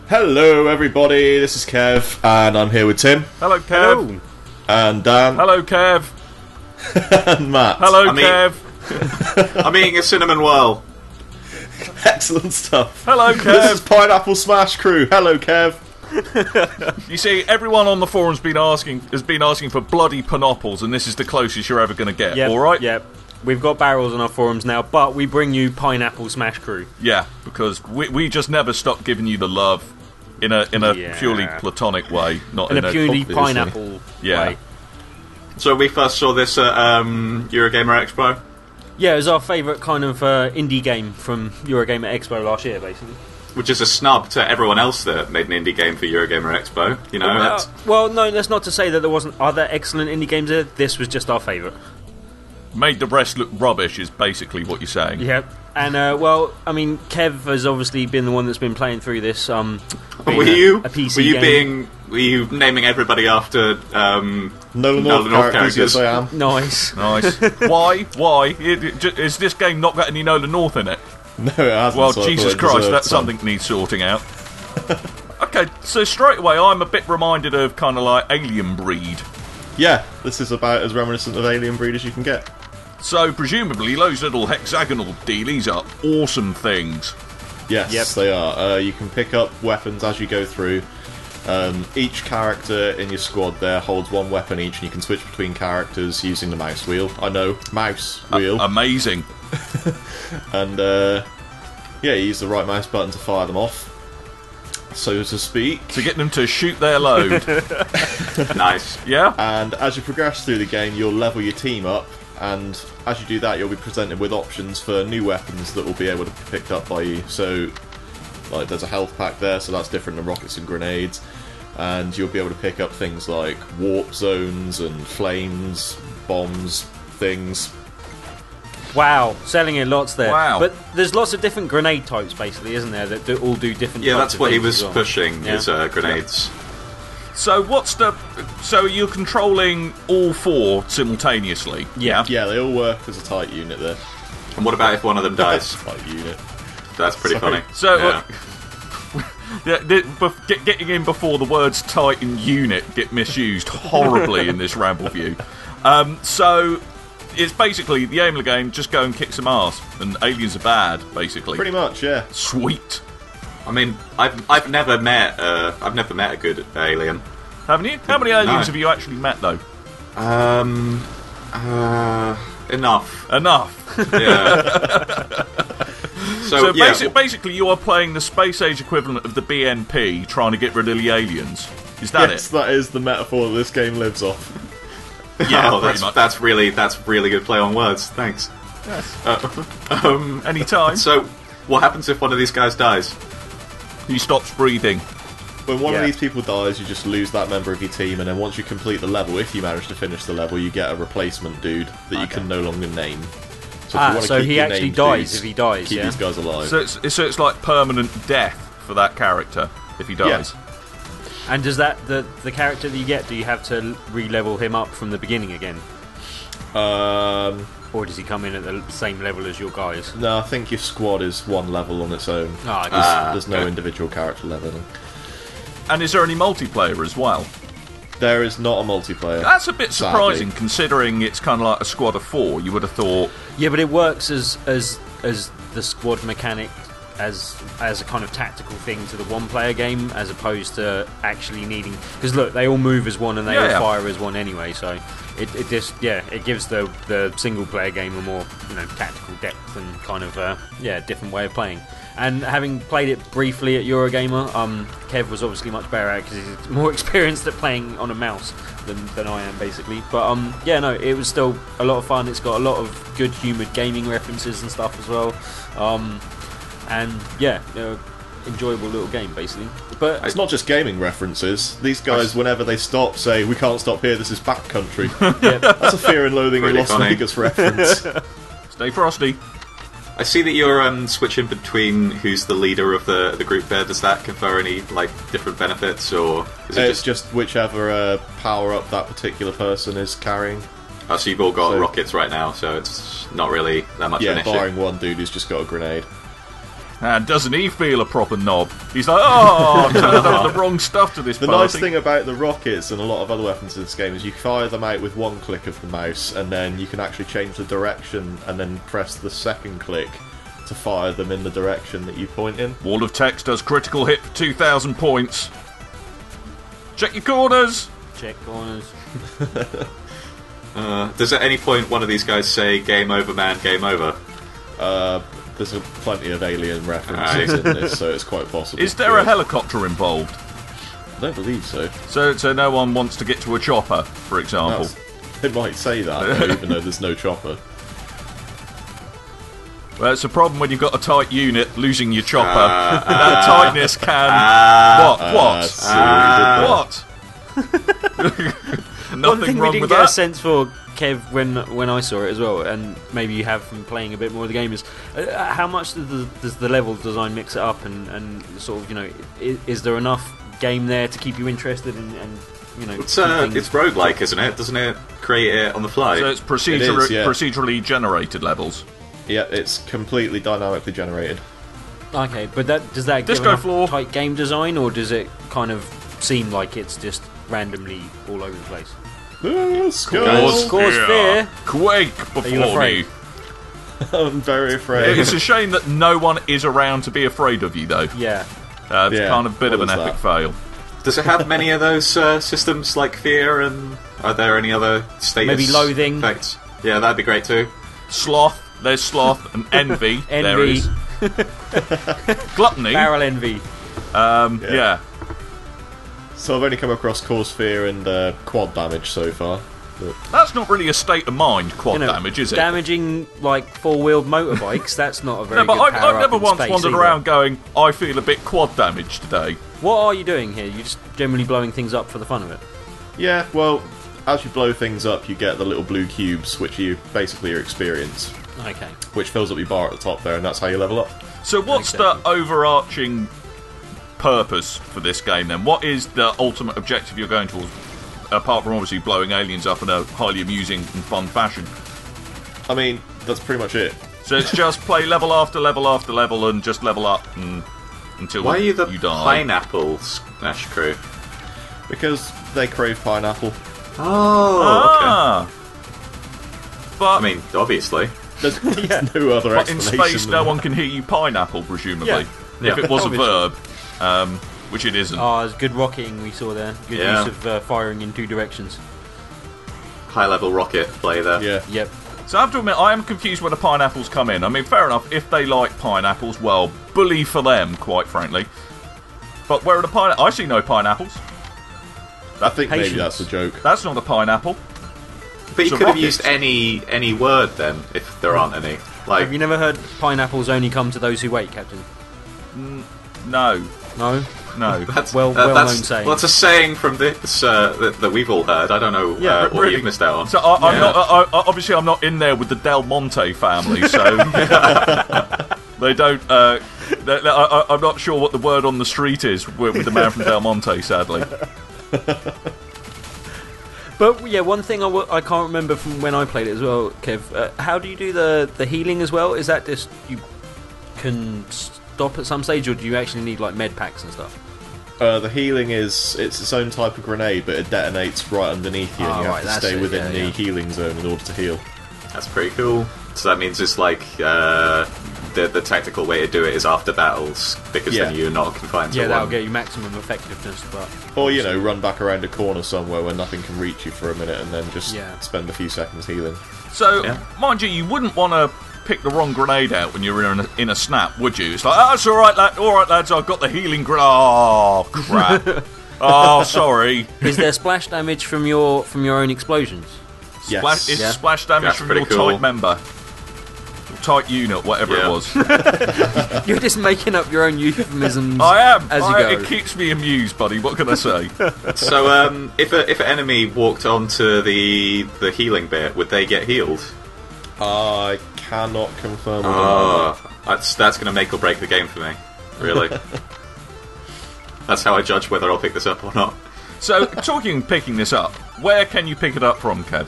Hello everybody, this is Kev, and I'm here with Tim. Hello, Kev. Hello. And Dan. Hello, Kev. And Matt. Hello, Kev. I'm eating a cinnamon whirl. Excellent stuff. Hello, Kev. This is Pineapple Smash Crew. Hello, Kev. You see, everyone on the forums has been asking for bloody pineapples, and this is the closest you're ever going to get. Yep, all right? Yep. We've got barrels on our forums now, but we bring you Pineapple Smash Crew. Yeah, because we just never stop giving you the love in a purely platonic way, not in a purely obviously. pineapple way. So we first saw this at Eurogamer Expo. Yeah, it was our favourite kind of indie game from Eurogamer Expo last year, basically. Which is a snub to everyone else that made an indie game for Eurogamer Expo. You know. Well, no, that's not to say that there wasn't other excellent indie games there. This was just our favourite. Made the rest look rubbish is basically what you're saying. Yep. And, well, I mean, Kev has obviously been the one that's been playing through this. Were you? A PC game. Were you naming everybody after Nolan North characters? Yes, I am. Nice. Nice. Why? Is this game not got any Nolan North in it? No, it hasn't. Well, so Jesus Christ, that's something that needs sorting out. Okay, so straight away I'm a bit reminded of kind of like Alien Breed. Yeah, this is about as reminiscent of Alien Breed as you can get. So, presumably, those little hexagonal dealies are awesome things. Yes, they are. You can pick up weapons as you go through. Each character in your squad there holds one weapon each, and you can switch between characters using the mouse wheel. I know, mouse wheel. Amazing. And, yeah, you use the right mouse button to fire them off, so to speak. To get them to shoot their load. Nice. Yeah? And as you progress through the game, you'll level your team up. And as you do that, you'll be presented with options for new weapons that will be able to be picked up by you. So, like, there's a health pack there, so that's different than rockets and grenades. And you'll be able to pick up things like warp zones and flames, bombs, things. Wow, selling it lots there. Wow. But there's lots of different grenade types, basically, isn't there, that all do different Yeah, types that's of what he things was as well. pushing. Yeah. Is grenades. So, so you're controlling all four simultaneously? Yeah. Yeah, they all work as a tight unit there. And what about if one of them dies? Tight unit. That's pretty funny. So, yeah. getting in before the words Titan unit get misused horribly in this Ramble view. So, it's basically the aim of the game, just go and kick some ass, and aliens are bad, basically. Pretty much, yeah. Sweet. I mean, I've never met a good alien. Haven't you? How many aliens have you actually met, though? Enough. Enough. Yeah. So yeah. basically, you are playing the space age equivalent of the BNP, trying to get rid of the aliens. Is that Yes, it? that is the metaphor that this game lives off. Yeah, oh, pretty much. that's really good play on words. Thanks. Yes. Anytime. So, what happens if one of these guys dies? He stops breathing. When one of these people dies, you just lose that member of your team, and then once you complete the level, if you manage to finish the level, you get a replacement dude that you can no longer name. So, if you want to keep he your actually named dies dudes, if he dies, keep yeah? these guys alive. So it's like permanent death for that character if he dies. And does that, the character that you get, do you have to re-level him up from the beginning again? Or does he come in at the same level as your guys? No, I think your squad is one level on its own. There's no individual character leveling. And is there any multiplayer as well? There is not a multiplayer. That's a bit surprising, sadly. considering it's kind of like a squad of 4. You would have thought. Yeah, but it works as the squad mechanic as a kind of tactical thing to the one-player game, as opposed to actually needing. Because look, they all move as one and they all fire as one anyway. So it gives the single-player game a more tactical depth and kind of different way of playing. And having played it briefly at Eurogamer, Kev was obviously much better at it because he's more experienced at playing on a mouse than I am, basically. But it was still a lot of fun. It's got a lot of good humoured gaming references and stuff as well. Enjoyable little game, basically. But it's not just gaming references. These guys, whenever they stop, say, "We can't stop here. This is backcountry." That's a Fear and Loathing in Las Vegas reference. Stay frosty. I see that you're switching between who's the leader of the group there. Does that confer any different benefits, or is it just whichever power up that particular person is carrying? Oh, so you've all got rockets right now, so it's not really that much of an issue. Yeah, barring one dude who's just got a grenade. And doesn't he feel a proper knob? He's like, oh, I've turned on the wrong stuff to this The party. nice thing about the rockets and a lot of other weapons in this game is you fire them out with one click of the mouse, and then you can actually change the direction and then press the second click to fire them in the direction that you point in. Wall of Text does critical hit for 2,000 points. Check your corners! Check corners. Does at any point one of these guys say, game over, man, game over? There's plenty of alien references in this, so it's quite possible. Is there a helicopter involved? I don't believe so. So no one wants to get to a chopper, for example. It might say that, even though there's no chopper. Well, it's a problem when you've got a tight unit, losing your chopper. That tightness can... What? One Nothing thing we wrong didn't with get a that. sense for, Kev, when I saw it as well, and maybe you have from playing a bit more of the game, is how much does the level design mix it up, and sort of, you know, is there enough game there to keep you interested and you know? It's roguelike, isn't it? Doesn't it create it on the fly? So it's procedurally generated levels. Yeah, it's completely dynamically generated. Okay, but does that give Disco enough floor. tight game design, or does it kind of seem like it's just randomly all over the place? Scores. Fear. Quake you before afraid? me. I'm very afraid. It's a shame that no one is around to be afraid of you, though. Yeah. It's kind of a bit of an epic fail. Does it have many of those systems like fear, and are there any other status Maybe loathing. effects? Yeah, that'd be great too. Sloth. There's sloth and envy. There Envy. is. Gluttony. Barrel envy. Yeah. So I've only come across cause fear and quad damage so far. But That's not really a state of mind, quad You know, damage, is it? Damaging like four-wheeled motorbikes. That's not a very No, but good power I've never up in once space wandered either. around going, I feel a bit quad damaged today. What are you doing here? You're just generally blowing things up for the fun of it. yeah, well, as you blow things up, you get the little blue cubes, which you basically your experience, Okay. which fills up your bar at the top there, and that's how you level up. So what's Exactly. the overarching purpose for this game then? What is the ultimate objective you're going towards? Apart from obviously blowing aliens up in a highly amusing and fun fashion. I mean, that's pretty much it. So it's just play level after level after level and just level up until Why are you the die. pineapple Smash crew? Because they crave pineapple. Oh, okay. But I mean, obviously. There's no other but in explanation. space than no that. one can hear you pineapple, presumably. Yeah. Yeah. If it was a Obviously. verb, which it isn't. Oh, it's good rocketing we saw there. Good Yeah. use of firing in two directions. High level rocket play there. Yeah. Yep. So I have to admit, I am confused where the pineapples come in. I mean, fair enough, if they like pineapples, well, bully for them, quite frankly. But where are the pineapples? I see no pineapples. I think maybe Patience. that's a joke. That's not a pineapple. But you So could have rockets. used any word then, if there aren't any. Like, Have you never heard pineapples only come to those who wait, Captain? No. No? No. that's well-known that's, saying. Well, that's a saying from this that we've all heard. I don't know what really. you've missed out on. So I'm not. Obviously, I'm not in there with the Del Monte family, so they don't. I'm not sure what the word on the street is with the man from Del Monte. Sadly, But yeah, one thing I can't remember from when I played it as well, Kev. How do you do the healing as well? Is that just you can stop at some stage, or do you actually need like med packs and stuff? The healing it's its own type of grenade, but it detonates right underneath you, and you have right, to that's stay it, within yeah, the yeah. healing zone in order to heal. That's pretty cool. So that means it's like the tactical way to do it is after battles, because then you're not confined to Yeah, that'll one. get you maximum effectiveness. But Or, run back around a corner somewhere where nothing can reach you for a minute and then just spend a few seconds healing. so Yeah. mind you wouldn't want to pick the wrong grenade out when you're in a snap, would you? It's like, oh, it's all right, lads, I've got the healing grenade. Oh crap! Oh, sorry. is there splash damage from your own explosions? Yes. Splash damage That's from pretty your cool. tight member. Tight unit, whatever it Yeah. was. You're just making up your own euphemisms. I am. As you go. It keeps me amused, buddy. What can I say? So, if an enemy walked onto the healing bit, would they get healed? I cannot confirm or deny that. That's going to make or break the game for me. Really. That's how I judge whether I'll pick this up or not. So, picking this up, where can you pick it up from, Kev?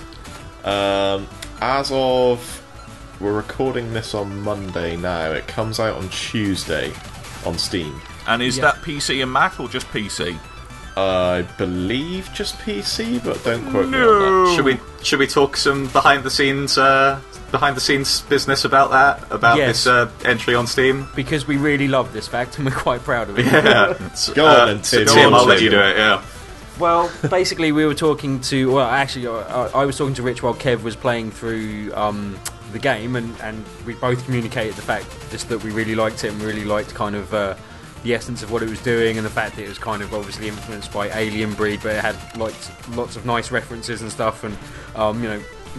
As of we're recording this on Monday now. It comes out on Tuesday on Steam. And is that PC and Mac or just PC? I believe just PC, but don't quote me on that. Should we talk some behind the scenes business about that? About this entry on Steam? Because we really love this fact and we're quite proud of it. Yeah. Go on then, Tim. Tim, I'll let you do it, yeah. Well, basically we were talking to... Well, actually, I was talking to Rich while Kev was playing through the game, and we both communicated the fact just that we really liked it and really liked kind of... the essence of what it was doing, and the fact that it was kind of obviously influenced by Alien Breed, but it had lots of nice references and stuff, and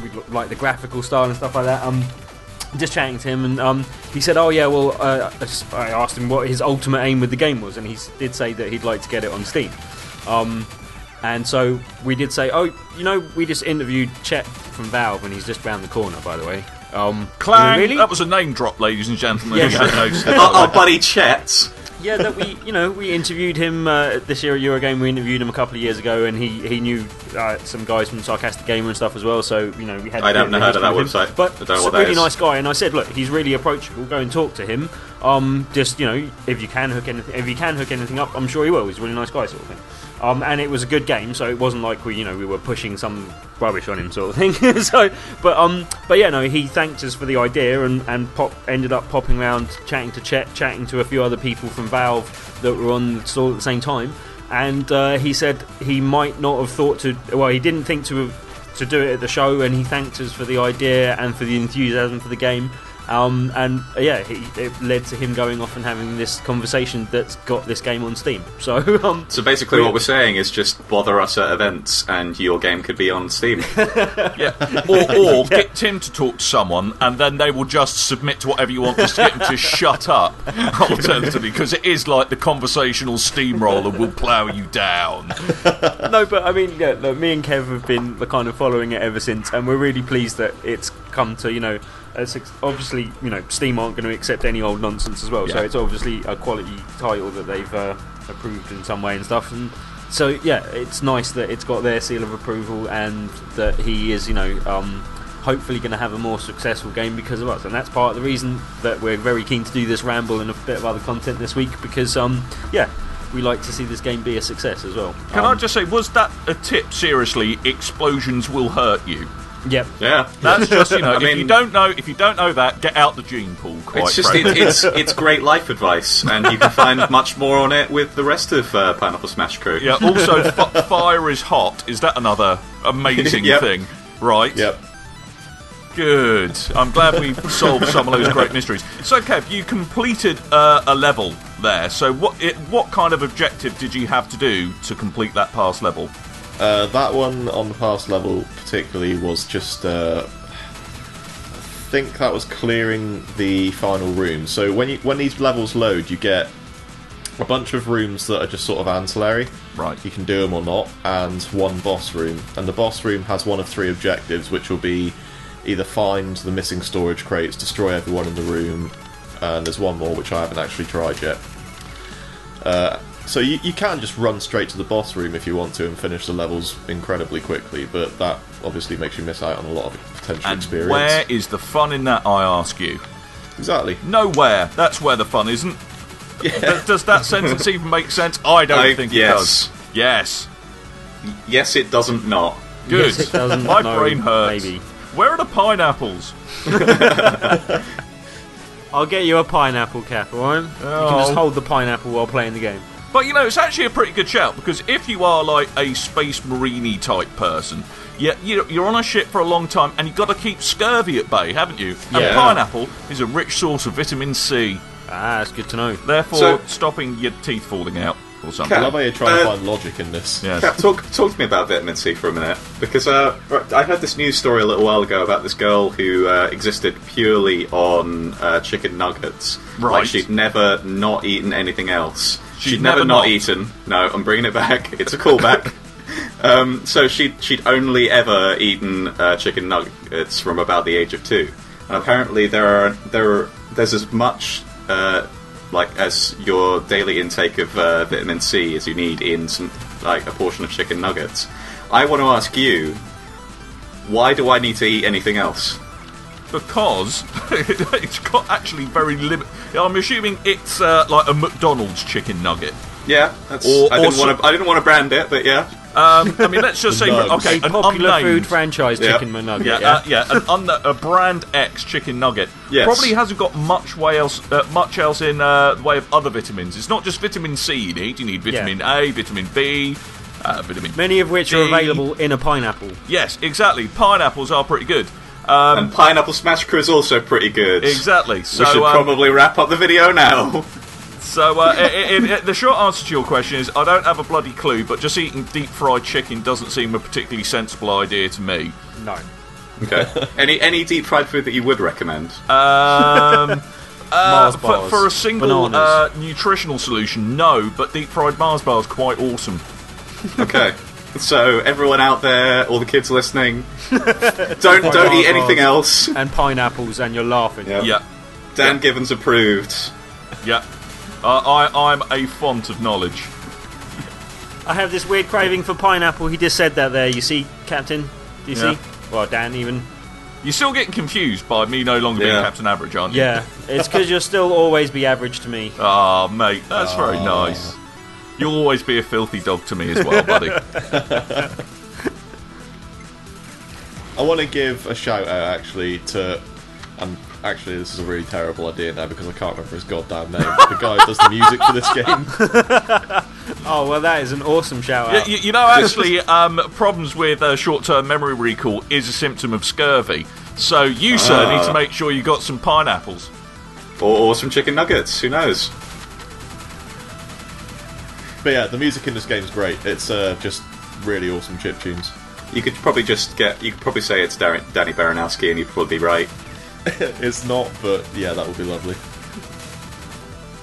we like the graphical style and stuff like that. Just chatting to him, and he said, "Oh yeah, well," I asked him what his ultimate aim with the game was, and he did say that he'd like to get it on Steam. And so we did say, "Oh, we just interviewed Chet from Valve, and he's just round the corner, by the way." Clang! Really? That was a name drop, ladies and gentlemen. Yes. Our buddy Chet. Yeah, that we interviewed him this year at Eurogamer. We interviewed him a couple of years ago, and he knew some guys from Sarcastic Gamer and stuff as well. So we had. I haven't heard of that website, but I don't know he's what a really that is. nice guy. And I said, look, he's really approachable. Go and talk to him. Just if you can hook anything up, I'm sure he will. He's a really nice guy, sort of thing. And it was a good game, so it wasn't like we were pushing some rubbish on him, sort of thing. But yeah, no, he thanked us for the idea, and ended up popping around, chatting to Chet, chatting to a few other people from Valve that were on the stall at the same time. And he said he might not have thought to. Well, he didn't think to do it at the show, and he thanked us for the idea and for the enthusiasm for the game. It led to him going off and having this conversation that's got this game on Steam. So basically what we're saying is just bother us at events and your game could be on Steam. Or get Tim to talk to someone and then they will just submit to whatever you want, just to get him to shut up, alternatively, because it is like the conversational steamroller will plough you down. No, but I mean, look, me and Kev have been kind of following it ever since, and we're really pleased that it's come to, obviously, Steam aren't going to accept any old nonsense as well, so it's obviously a quality title that they've approved in some way and stuff, and so it's nice that it's got their seal of approval, and that he is, hopefully going to have a more successful game because of us, and that's part of the reason that we're very keen to do this ramble and a bit of other content this week, because we like to see this game be a success as well. Can I just say, was that a tip? Seriously, explosions will hurt you. Yep. Yeah. That's just if you don't know that, get out the gene pool. It's great life advice, and you can find much more on it with the rest of Pineapple Smash crew. Yeah. Also, fire is hot. Is that another amazing thing? Right. Yep. Good. I'm glad we solved some of those great mysteries. So, Kev, you completed a level there. So, what kind of objective did you have to do to complete that past level? That one on the past level particularly was just, I think that was clearing the final room. So when these levels load, you get a bunch of rooms that are just sort of ancillary. Right. You can do them or not, and one boss room. And the boss room has one of three objectives, which will be either find the missing storage crates, destroy everyone in the room, and there's one more which I haven't actually tried yet. So you can just run straight to the boss room if you want to and finish the levels incredibly quickly, but that obviously makes you miss out on a lot of potential experience. Where is the fun in that, I ask you? Exactly. Nowhere. That's where the fun isn't. Yeah. Does that sentence even make sense? I don't think it does. Yes. Yes, it doesn't not. Good. Yes, it doesn't. My brain hurts. Maybe. Where are the pineapples? I'll get you a pineapple, Cap, alright? You can just hold the pineapple while playing the game. But it's actually a pretty good shout, because if you are like a Space Marine type person, you're on a ship for a long time and you've got to keep scurvy at bay, haven't you? Yeah. And pineapple is a rich source of vitamin C. Ah, that's good to know. Therefore, stopping your teeth falling out or something. I love how you're trying to find logic in this. Yes. Cap, talk to me about vitamin C for a minute, because I heard this news story a little while ago about this girl who existed purely on chicken nuggets. Right. Like, she'd never not eaten anything else. She'd never not eaten. No, I'm bringing it back. It's a callback. So she'd only ever eaten chicken nuggets from about the age of 2, and apparently there's as much as your daily intake of vitamin C as you need in a portion of chicken nuggets. I want to ask you, why do I need to eat anything else? because it's got actually very limited. I'm assuming it's like a McDonald's chicken nugget. Yeah, that's. I didn't want to brand it, but yeah. I mean, let's just say, okay, a popular food franchise chicken McNugget. A brand X chicken nugget. Yes. Probably hasn't got much else in the way of other vitamins. It's not just vitamin C you need. You need vitamin A, vitamin B, vitamin many of which D. are available in a pineapple. Yes, exactly. Pineapples are pretty good. And Pineapple Smash Crew is also pretty good. Exactly. So, we should probably wrap up the video now. So, the short answer to your question is, I don't have a bloody clue, but just eating deep-fried chicken doesn't seem a particularly sensible idea to me. No. Okay. Any deep-fried food that you would recommend? Mars bars, for a single nutritional solution, no, but deep-fried Mars bars quite awesome. Okay. So, everyone out there, all the kids listening, don't eat anything else. And pineapples, and you're laughing. Yep. Yeah. Dan Gibbons approved. Yeah. I'm a font of knowledge. I have this weird craving for pineapple. He just said that there. You see, Captain? Do you see? Well, Dan, even. You're still getting confused by me no longer being Captain Average, aren't you? Yeah. It's because you'll still always be average to me. Oh, mate, that's very nice. You'll always be a filthy dog to me as well, buddy. I want to give a shout out, actually, to... Actually, this is a really terrible idea now because I can't remember his goddamn name. The guy who does the music for this game. Oh, well, that is an awesome shout out. You know, actually, problems with short-term memory recall is a symptom of scurvy. So you, sir, need to make sure you got some pineapples. Or some chicken nuggets, who knows? But yeah, the music in this game is great. It's just really awesome chiptunes. You could probably say it's Danny Baranowski and you'd probably be right. It's not, but yeah, that would be lovely.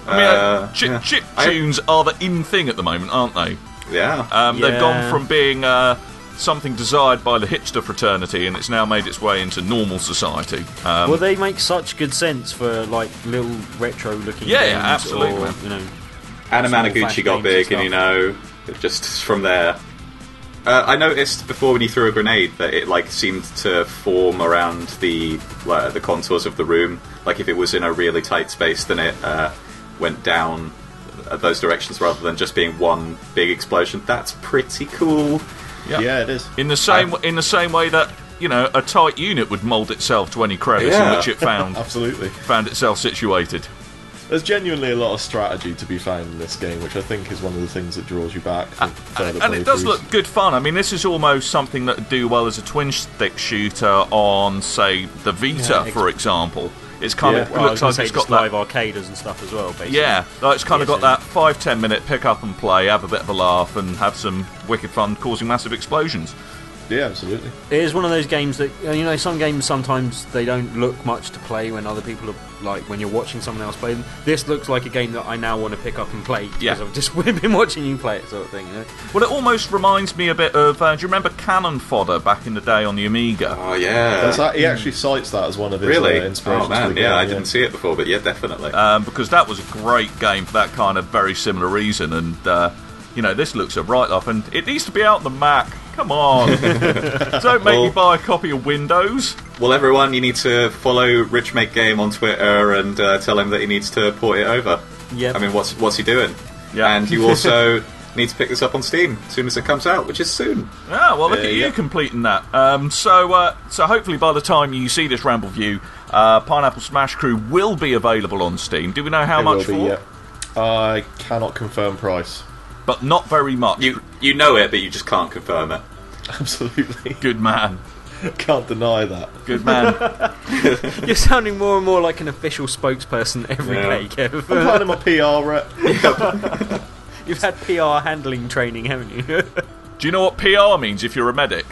I mean, chip tunes are the in thing at the moment, aren't they? Yeah. They've gone from being something desired by the hipster fraternity, and it's now made its way into normal society. Well, they make such good sense for like little retro-looking games. Yeah, absolutely. Or, you know, Anamanaguchi got big, and it just from there. I noticed before when you threw a grenade that it seemed to form around the contours of the room. Like if it was in a really tight space, then it went down those directions rather than just being one big explosion. That's pretty cool. Yeah, it is. In the same way that a tight unit would mould itself to any crevice in which it found itself situated. There's genuinely a lot of strategy to be found in this game, which I think is one of the things that draws you back. And it does look good fun. I mean, this is almost something that would do well as a twin-stick shooter on, say, the Vita, for example. It's kind of looks like it's got live arcaders and stuff as well, basically. Yeah, it's kind of got that 5-10 minute pick up and play, have a bit of a laugh, and have some wicked fun causing massive explosions. Yeah, absolutely. It is one of those games that, some games sometimes they don't look much to play when other people are, like, when you're watching someone else play them. This looks like a game that I now want to pick up and play because I've just been watching you play it, sort of thing, Well, it almost reminds me a bit of, do you remember Cannon Fodder back in the day on the Amiga? Oh, yeah. He actually cites that as one of his inspirations. Oh, man, I didn't see it before, but yeah, definitely. Because that was a great game for that kind of very similar reason, and, this looks a right-off, and it needs to be out on the Mac. Come on. Don't make me buy a copy of Windows. Well, everyone, you need to follow Rich Make Game on Twitter and tell him that he needs to port it over. Yeah. I mean, what's he doing? Yeah. And you also need to pick this up on Steam as soon as it comes out, which is soon. Ah, well, look at you completing that. So hopefully by the time you see this Ramble View, Pineapple Smash Crew will be available on Steam. Do we know how much for? I cannot confirm price. But not very much. You know it, but you just can't confirm it. Absolutely. Good man. Can't deny that. Good man. You're sounding more and more like an official spokesperson every day, Kev. I'm planning my PR rep. You've had PR handling training, haven't you? Do you know what PR means if you're a medic?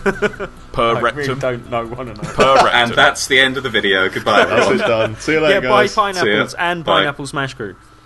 Per rectum. I really don't want to know. Per rectum. And that's the end of the video. Goodbye, everyone. That's it done. See you later, guys. guys. Buy pineapples and Pineapple Smash Crew.